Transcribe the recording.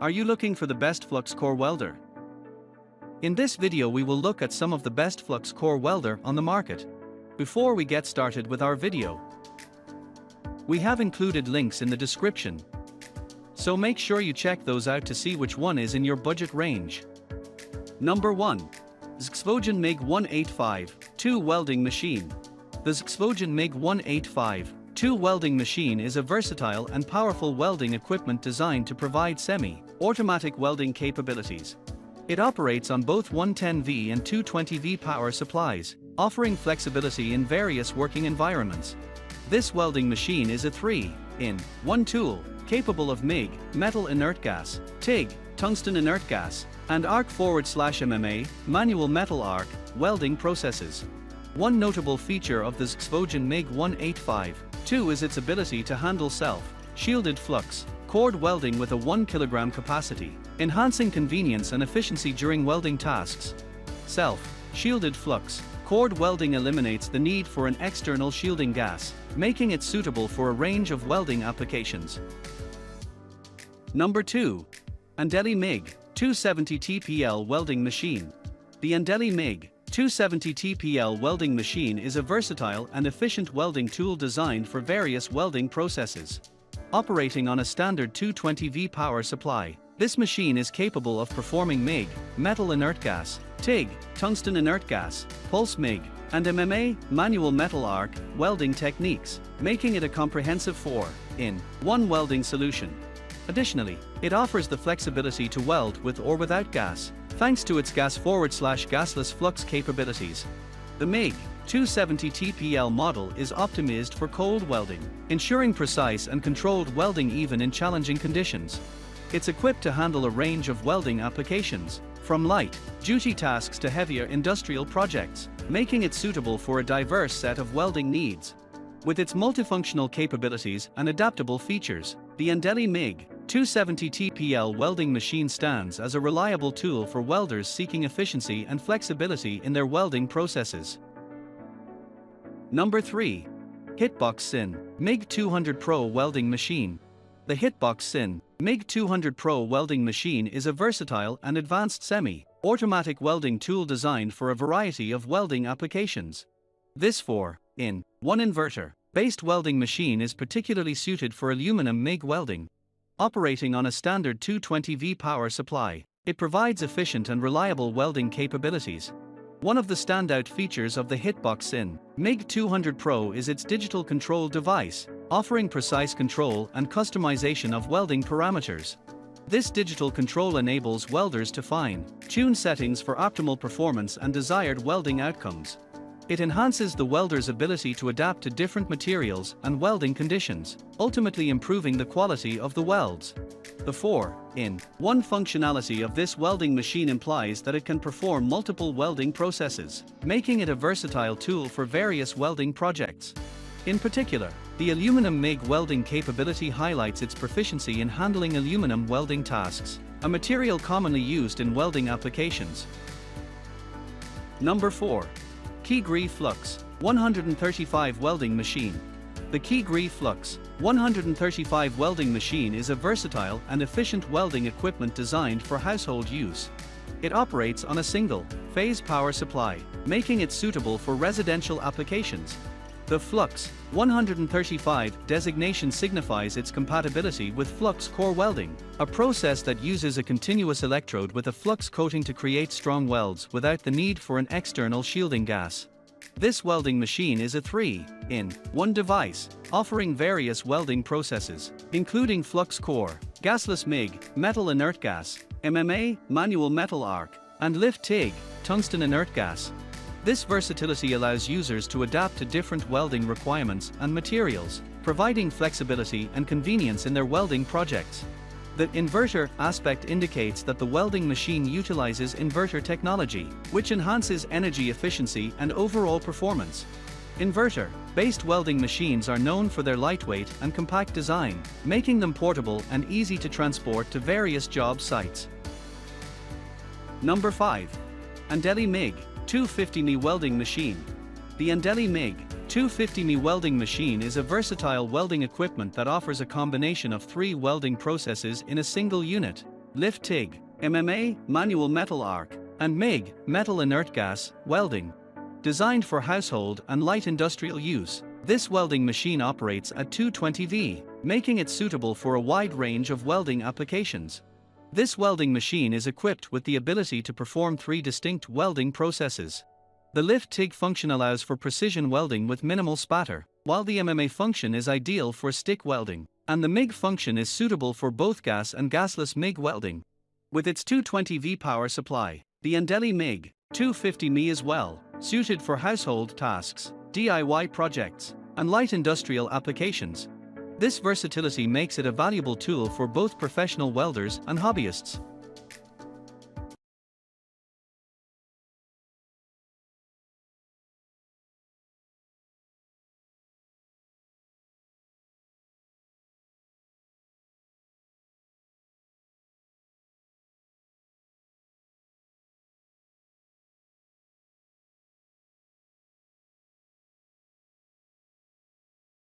Are you looking for the best flux-core welder? In this video we will look at some of the best flux-core welder on the market. Before we get started with our video, we have included links in the description, so make sure you check those out to see which one is in your budget range. Number 1. HZXVOGEN MIG 185-2 Welding Machine. The HZXVOGEN MIG 185-2 welding machine is a versatile and powerful welding equipment designed to provide semi-automatic welding capabilities. It operates on both 110V and 220V power supplies, offering flexibility in various working environments. This welding machine is a 3-in-1 tool, capable of MIG, metal inert gas, TIG, tungsten inert gas, and arc/MMA, manual metal arc, welding processes. One notable feature of the HZXVOGEN MIG 185-2 is its ability to handle self-shielded flux-core welding with a 1 kg capacity, enhancing convenience and efficiency during welding tasks. Self-shielded flux-core welding eliminates the need for an external shielding gas, making it suitable for a range of welding applications. Number 2. Andeli Mig 270 TPL Welding Machine. The Andeli Mig 270 TPL welding machine is a versatile and efficient welding tool designed for various welding processes. Operating on a standard 220V power supply, this machine is capable of performing MIG, metal inert gas, TIG, tungsten inert gas, pulse MIG, and MMA, manual metal arc, welding techniques, making it a comprehensive 4-in-1 welding solution. Additionally, it offers the flexibility to weld with or without gas, thanks to its gas/gasless flux capabilities. The MIG 270 TPL model is optimized for cold welding, ensuring precise and controlled welding even in challenging conditions. It's equipped to handle a range of welding applications, from light-duty tasks to heavier industrial projects, making it suitable for a diverse set of welding needs. With its multifunctional capabilities and adaptable features, the Andeli Mig 270 TPL welding machine stands as a reliable tool for welders seeking efficiency and flexibility in their welding processes. Number 3. HITBOX SYN MIG 200 Pro Welding Machine. The HITBOX SYN MIG 200 Pro welding machine is a versatile and advanced semi-automatic welding tool designed for a variety of welding applications. This 4-in-1 inverter-based welding machine is particularly suited for aluminum MIG welding. Operating on a standard 220V power supply, it provides efficient and reliable welding capabilities. One of the standout features of the HITBOX SYN MIG 200 Pro is its digital control device, offering precise control and customization of welding parameters. This digital control enables welders to fine-tune settings for optimal performance and desired welding outcomes. It enhances the welder's ability to adapt to different materials and welding conditions, ultimately improving the quality of the welds. The 4-in-1 functionality of this welding machine implies that it can perform multiple welding processes, making it a versatile tool for various welding projects. In particular, the aluminum MIG welding capability highlights its proficiency in handling aluminum welding tasks, a material commonly used in welding applications. Number 4. Keygree Flux 135 Welding Machine. The Keygree Flux 135 welding machine is a versatile and efficient welding equipment designed for household use. It operates on a single-phase power supply, making it suitable for residential applications. The Flux 135 designation signifies its compatibility with flux-core welding, a process that uses a continuous electrode with a flux coating to create strong welds without the need for an external shielding gas. This welding machine is a 3-in-1 device, offering various welding processes, including flux-core, gasless MIG, metal inert gas, MMA, manual metal arc, and lift TIG, tungsten inert gas. This versatility allows users to adapt to different welding requirements and materials, providing flexibility and convenience in their welding projects. The inverter aspect indicates that the welding machine utilizes inverter technology, which enhances energy efficiency and overall performance. Inverter-based welding machines are known for their lightweight and compact design, making them portable and easy to transport to various job sites. Number 5. Andeli Mig 250mm Welding Machine. The Andeli Mig 250mm welding machine is a versatile welding equipment that offers a combination of 3 welding processes in a single unit. Lift TIG, MMA, manual metal arc, and MIG, metal inert gas, welding. Designed for household and light industrial use, this welding machine operates at 220 V, making it suitable for a wide range of welding applications. This welding machine is equipped with the ability to perform 3 distinct welding processes. The lift TIG function allows for precision welding with minimal spatter, while the MMA function is ideal for stick welding, and the MIG function is suitable for both gas and gasless MIG welding. With its 220 V power supply, the Andeli Mig 250 Me is well suited for household tasks, DIY projects, and light industrial applications. This versatility makes it a valuable tool for both professional welders and hobbyists.